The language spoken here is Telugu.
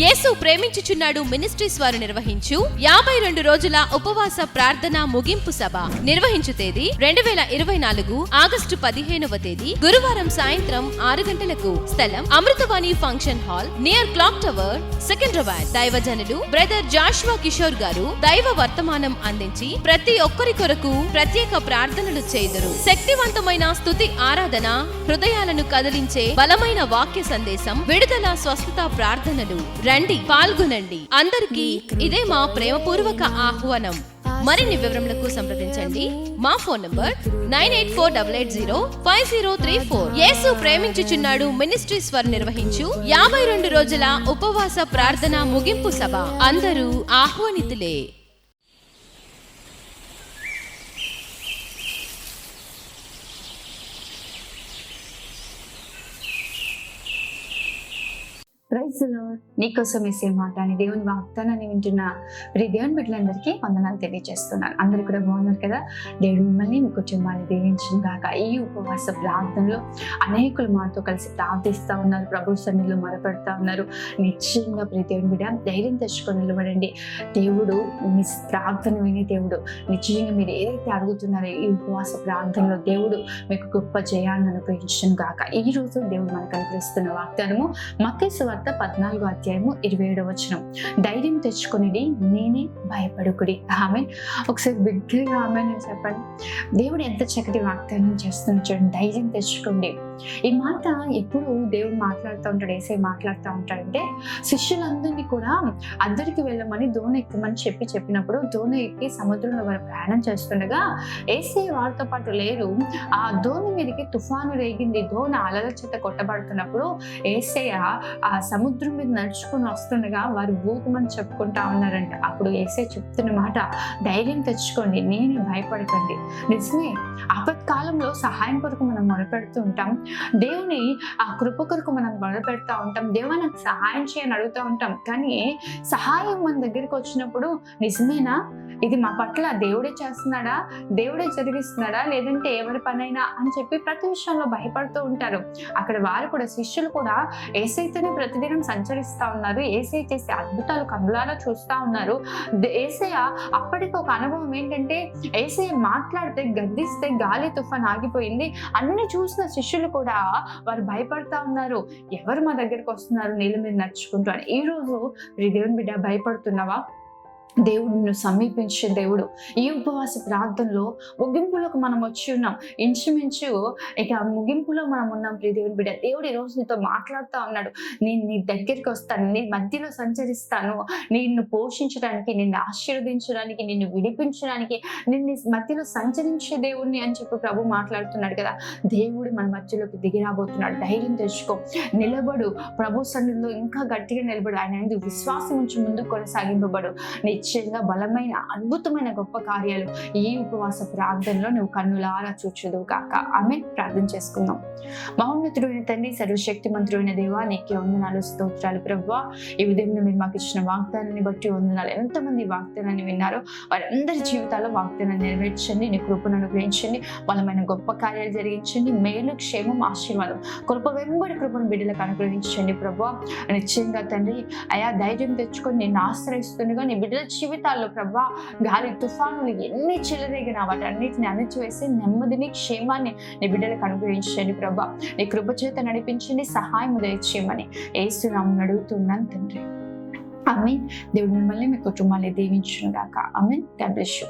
యేసు ప్రేమించుచున్నాడు మినిస్ట్రీస్ వారు నిర్వహించు 52 రోజుల ఉపవాస ప్రార్థన ముగింపు సభ నిర్వహించు తేదీ 2024 ఆగస్టు 15వ తేదీ గురువారం సాయంత్రం 6 గంటలకు. స్థలం Amruthavani function hall near clock tower, Secunderabad. దైవజనులు బ్రదర్ జాషువా కిషోర్ గారు దైవ వర్తమానం అందించి ప్రతి ఒక్కరి కొరకు ప్రత్యేక ప్రార్థనలు చేయుదురు. శక్తివంతమైన స్తుతి ఆరాధన, హృదయాలను కదిలించే బలమైన వాక్య సందేశం, విడుదల స్వస్థత ప్రార్థనలు. రండి, పాల్గొనండి. అందరికీ ఇదే మా ప్రేమపూర్వక ఆహ్వానం. మరిన్ని వివరములకు సంప్రదించండి. మా ఫోన్ నంబర్ 9848805034. యేసు ప్రేమించుచున్నాడు మినిస్ట్రీస్ వారు నిర్వహించు 52 రోజుల ఉపవాస ప్రార్థన ముగింపు సభ. అందరూ ఆహ్వానితులే. Praise the lord. నీకోసం వేసే మాట అని దేవుని వాగ్దానాన్ని వింటున్న ప్రియ దేవుని బిడ్డలందరికీ వందనాలు తెలియజేస్తున్నాను. అందరూ కూడా బాగున్నారు కదా? దేవుడు మిమ్మల్ని మీ కుటుంబాన్ని దీవించిన గాక. ఈ ఉపవాస ప్రార్థనలో అనేకులు మాతో కలిసి ప్రార్థిస్తూ ఉన్నారు, ప్రభు సన్నిధిలో మొరపెడతా ఉన్నారు. నిశ్చయంగా ప్రియ దేవుని బిడ్డ ధైర్యం తెచ్చుకొని నిలబడండి. దేవుడు మీ ప్రార్థన విని దేవుడు నిశ్చయంగా మీరు ఏదైతే అడుగుతున్నారో ఈ ఉపవాస ప్రార్థనలో దేవుడు మీకు గొప్ప జయాన్ని అనుగ్రహించును గాక. ఈ రోజు దేవుడు మనకు అనుగ్రహిస్తున్న వాగ్దానము మత్తయి సువార్త 14వ అధ్యాయము 27వ వచనం. ధైర్యం తెచ్చుకునేది నేనే, భయపడుకుడి. ఆమేన్. ఒకసారి బిగ్గరగా ఆమేన్ అని చెప్పండి. దేవుడు ఎంత చక్కటి వాగ్దానం చేస్తున్నాడు చూడండి. ధైర్యం తెచ్చుకోండి. ఈ మాట ఎప్పుడు దేవుడు మాట్లాడుతూ ఉంటాడు, యేసయ్య మాట్లాడుతూ ఉంటాడంటే శిష్యులందరినీ కూడా అద్దరికి వెళ్ళమని దోణి ఎక్కమని చెప్పినప్పుడు దోణి ఎక్కి సముద్రంలో వారు ప్రయాణం చేస్తుండగా యేసయ్య వారితో పాటు లేరు. ఆ దోణి మీదకి తుఫాను రేగింది. దోణి అలల చేత కొట్టబడుతున్నప్పుడు యేసయ్య ఆ సముద్రం మీద నడుచుకుని వస్తుండగా వారు భూతమని చెప్పుకుంటా ఉన్నారంట. అప్పుడు యేసయ్య చెప్తున్న మాట, ధైర్యం తెచ్చుకోండి, నేను భయపడకండి. నిజమే, ఆపత్కాలంలో సహాయం కొరకు మనం మొరపెడుతూ ఉంటాం. దేవుని ఆ కృప కొరకు మనం మొరపెడతా ఉంటాం. దేవుని నాకు సహాయం చేయని అడుగుతూ ఉంటాం. కానీ సహాయం మన దగ్గరికి వచ్చినప్పుడు నిజమేనా, ఇది మా పట్ల దేవుడే చేస్తున్నాడా, దేవుడే జరిగిస్తున్నాడా, లేదంటే ఎవరి పనైనా అని చెప్పి ప్రతి విషయంలో భయపడుతూ ఉంటారు. అక్కడ వారు కూడా శిష్యులు కూడా యేసయ్యతోనే ప్రతిదినం సంచరిస్తా ఉన్నారు. యేసయ్య చేసే అద్భుతాలు కన్నులారా చూస్తా ఉన్నారు. యేసయ్య అప్పటికి ఒక అనుభవం ఏంటంటే యేసయ్య మాట్లాడితే గద్దిస్తే గాలి తుఫాన్ ఆగిపోయింది. అన్ని చూసిన శిష్యులు కూడా వారు భయపడతా ఉన్నారు. ఎవరు మా దగ్గరికి వస్తున్నారు నీళ్ళ మీద నడుచుకుంటూ అని. ఈ రోజు దేవుని బిడ్డ భయపడుతున్నావా? దేవుడు నిన్ను సమీపించే దేవుడు. ఈ ఉపవాస ప్రార్థనలో ముగింపులోకి మనం వచ్చి ఉన్నాం. ఇంచుమించు ఇక ముగింపులో మనం ఉన్నాం. ప్రియ దేవుని బిడ్డ, దేవుడు ఈరోజు నీతో మాట్లాడుతూ ఉన్నాడు. నేను నీ దగ్గరికి వస్తాను, నీ మధ్యలో సంచరిస్తాను, నిన్ను పోషించడానికి, నిన్ను ఆశీర్వదించడానికి, నిన్ను విడిపించడానికి, నిన్ను మధ్యలో సంచరించే దేవుడిని అని చెప్పి ప్రభు మాట్లాడుతున్నాడు కదా. దేవుడు మన మధ్యలోకి దిగి రాబోతున్నాడు. ధైర్యం తెచ్చుకో, నిలబడు, ప్రభు సన్నిధిలో ఇంకా గట్టిగా నిలబడు. ఆయన ఎందుకు విశ్వాసం ఉంచి ముందుకు కొనసాగింపబడు. నిశ్చయంగా బలమైన అద్భుతమైన గొప్ప కార్యాలు ఈ ఉపవాస ప్రార్థనలో నువ్వు కన్నులారా చూచుదువు కాక. ఆమె ప్రార్థన చేసుకుందాం. మహోన్నతుడైన తండ్రి, సర్వశక్తి మంత్రుడైన దేవా, నీకే వందనాలు, స్తోత్రాలు ప్రభువా. ఈ ఉదయం మీరు మాకు ఇచ్చిన వాగ్దానాన్ని బట్టి వందనాలు. ఎంతమంది వాగ్దానాన్ని విన్నారో వారందరి జీవితాల్లో వాగ్దానాన్ని నెరవేర్చండి. నీ కృపను అనుగ్రహించండి. బలమైన గొప్ప కార్యాలు జరిగించండి. మేలు, క్షేమం, ఆశీర్వాదం, కృప వెంబడి కృపను బిడ్డలకు అనుగ్రహించండి ప్రభువా. నిశ్చయంగా తండ్రి అయా ధైర్యం తెచ్చుకొని నిన్ను ఆశ్రయిస్తుండగా నీ బిడ్డల జీవితాల్లో ప్రభా గాలి తుఫానులు ఎన్ని చెలరేగినా వాటన్నిటిని అణిచివేసి నెమ్మదిని, క్షేమాన్ని నీ బిడ్డలకు అనుగ్రహించండి ప్రభా. నీ కృప చేత నడిపించండి, సహాయం దయచేయమని యేసు నామమున అడుగుతున్నాను తండ్రి. ఆమేన్. దేవుడు మిమ్మల్ని మీ కుటుంబాన్ని దీవించును గాక. ఆమేన్. God bless you.